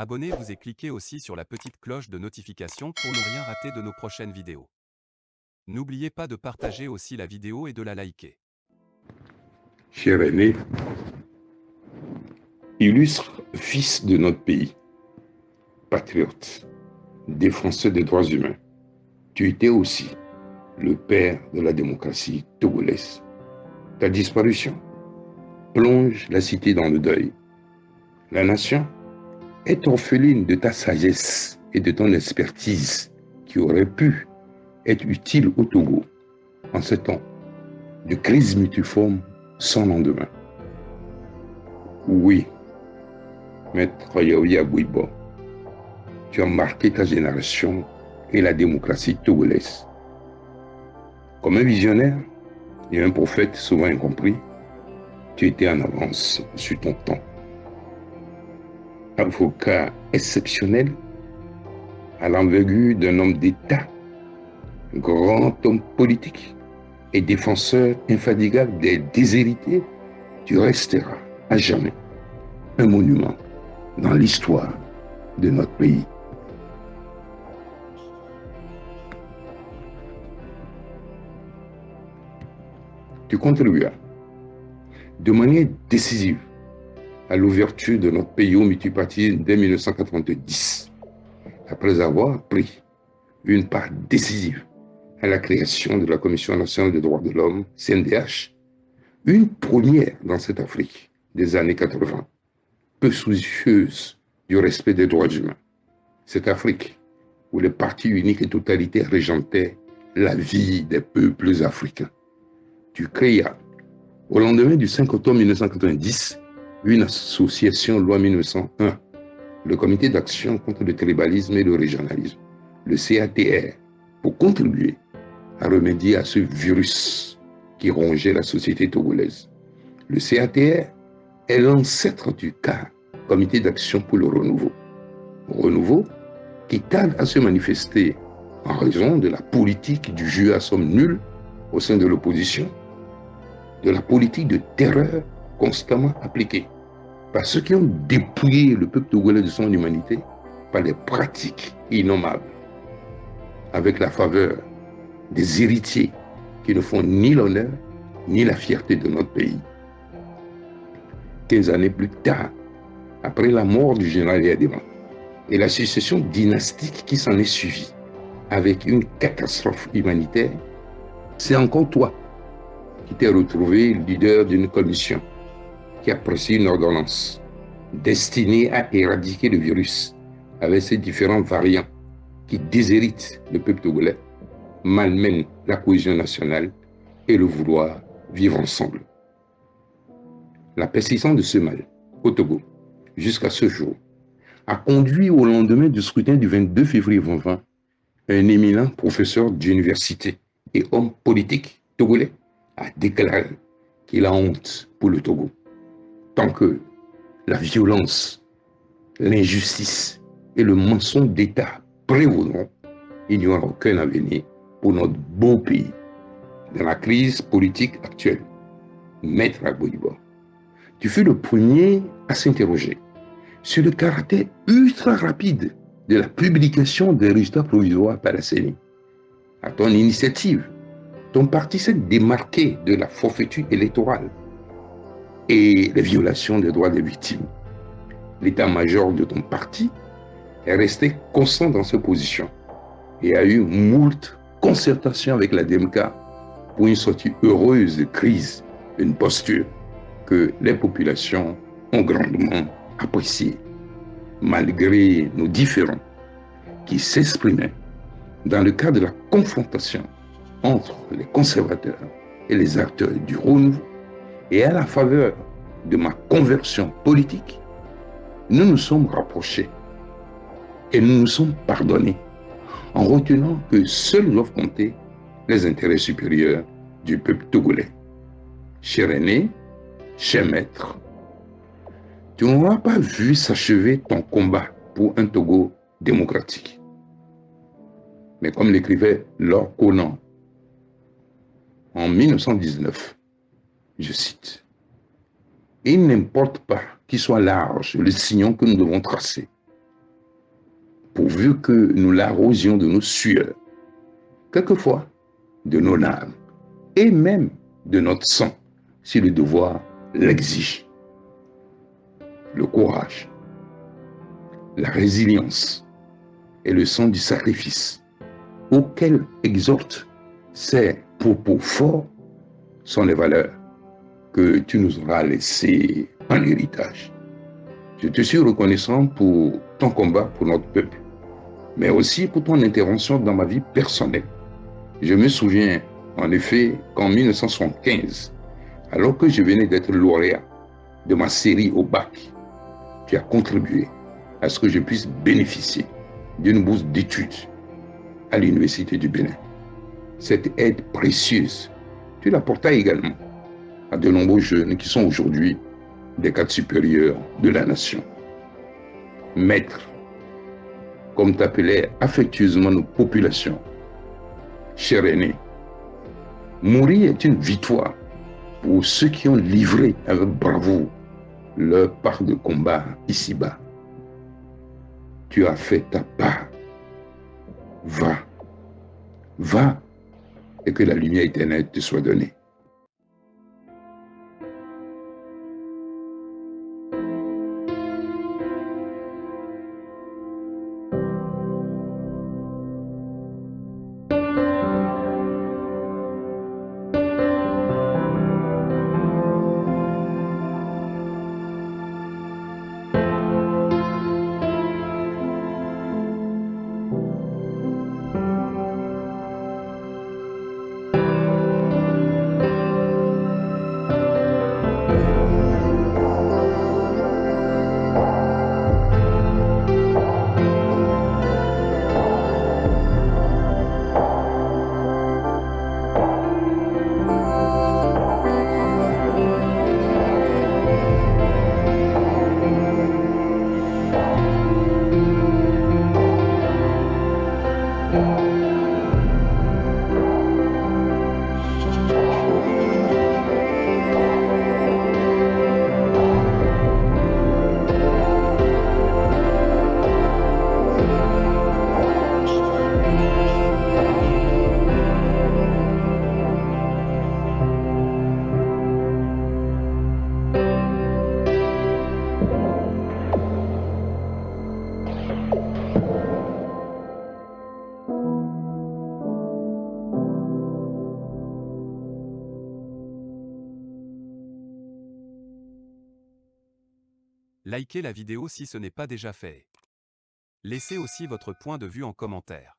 Abonnez-vous et cliquez aussi sur la petite cloche de notification pour ne rien rater de nos prochaines vidéos. N'oubliez pas de partager aussi la vidéo et de la liker. Cher aîné, illustre fils de notre pays, patriote, défenseur des droits humains, tu étais aussi le père de la démocratie togolaise. Ta disparition plonge la cité dans le deuil. La nation est orpheline de ta sagesse et de ton expertise qui auraient pu être utiles au Togo en ce temps de crise multiforme sans lendemain. Oui, Maître Yaoui Abouibo, tu as marqué ta génération et la démocratie togolaise. Comme un visionnaire et un prophète souvent incompris, tu étais en avance sur ton temps. Avocat exceptionnel, à l'envergure d'un homme d'État, grand homme politique et défenseur infatigable des déshérités, tu resteras à jamais un monument dans l'histoire de notre pays. Tu contribuas de manière décisive à l'ouverture de notre pays au multipartisme dès 1990, après avoir pris une part décisive à la création de la Commission nationale des droits de l'homme, CNDH, une première dans cette Afrique des années 80, peu soucieuse du respect des droits humains. Cette Afrique où les partis uniques et totalitaires régentaient la vie des peuples africains. Tu créas, au lendemain du 5 octobre 1990, une association loi 1901, le Comité d'action contre le tribalisme et le régionalisme, le CATR, pour contribuer à remédier à ce virus qui rongeait la société togolaise. Le CATR est l'ancêtre du CAR, Comité d'action pour le renouveau. Renouveau qui tarde à se manifester en raison de la politique du jeu à somme nulle au sein de l'opposition, de la politique de terreur constamment appliquée par ceux qui ont dépouillé le peuple togolais de son humanité par des pratiques innommables, avec la faveur des héritiers qui ne font ni l'honneur ni la fierté de notre pays. 15 années plus tard, après la mort du général Yadema et la succession dynastique qui s'en est suivie, avec une catastrophe humanitaire, c'est encore toi qui t'es retrouvé leader d'une commission qui apprécie une ordonnance destinée à éradiquer le virus avec ses différents variants qui déshéritent le peuple togolais, malmènent la cohésion nationale et le vouloir vivre ensemble. La persistance de ce mal au Togo, jusqu'à ce jour, a conduit au lendemain du scrutin du 22 février 2020 un éminent professeur d'université et homme politique togolais a déclaré qu'il a honte pour le Togo. Tant que la violence, l'injustice et le mensonge d'État prévaudront, il n'y aura aucun avenir pour notre beau pays. Dans la crise politique actuelle, Maître Abouibo, tu fus le premier à s'interroger sur le caractère ultra rapide de la publication des résultats provisoires par la CENI. À ton initiative, ton parti s'est démarqué de la forfaiture électorale et les violations des droits des victimes. L'état-major de ton parti est resté constant dans ses positions et a eu moult concertations avec la DMK pour une sortie heureuse de crise, une posture que les populations ont grandement appréciée, malgré nos différends qui s'exprimaient dans le cadre de la confrontation entre les conservateurs et les acteurs du renouveau, et à la faveur de ma conversion politique, nous nous sommes rapprochés et nous nous sommes pardonnés en retenant que seuls doivent compter les intérêts supérieurs du peuple togolais. Cher aîné, cher maître, tu n'auras pas vu s'achever ton combat pour un Togo démocratique. Mais comme l'écrivait Lord Conan en 1919, je cite, « Il n'importe pas qu'il soit large le sillon que nous devons tracer. pourvu que nous l'arrosions de nos sueurs, quelquefois de nos larmes, et même de notre sang, si le devoir l'exige. Le courage, la résilience et le sens du sacrifice, auquel exhortent ces propos forts, sont les valeurs que tu nous auras laissées en héritage. Je te suis reconnaissant pour ton combat pour notre peuple, mais aussi pour ton intervention dans ma vie personnelle. Je me souviens en effet qu'en 1975, alors que je venais d'être lauréat de ma série au bac, tu as contribué à ce que je puisse bénéficier d'une bourse d'études à l'Université du Bénin. Cette aide précieuse, tu l'apportas également à de nombreux jeunes qui sont aujourd'hui des cadres supérieurs de la nation. Maître, comme t'appelait affectueusement nos populations, cher aîné, mourir est une victoire pour ceux qui ont livré avec bravoure leur part de combat ici-bas. Tu as fait ta part. Va, et que la lumière éternelle te soit donnée. Likez la vidéo si ce n'est pas déjà fait. Laissez aussi votre point de vue en commentaire.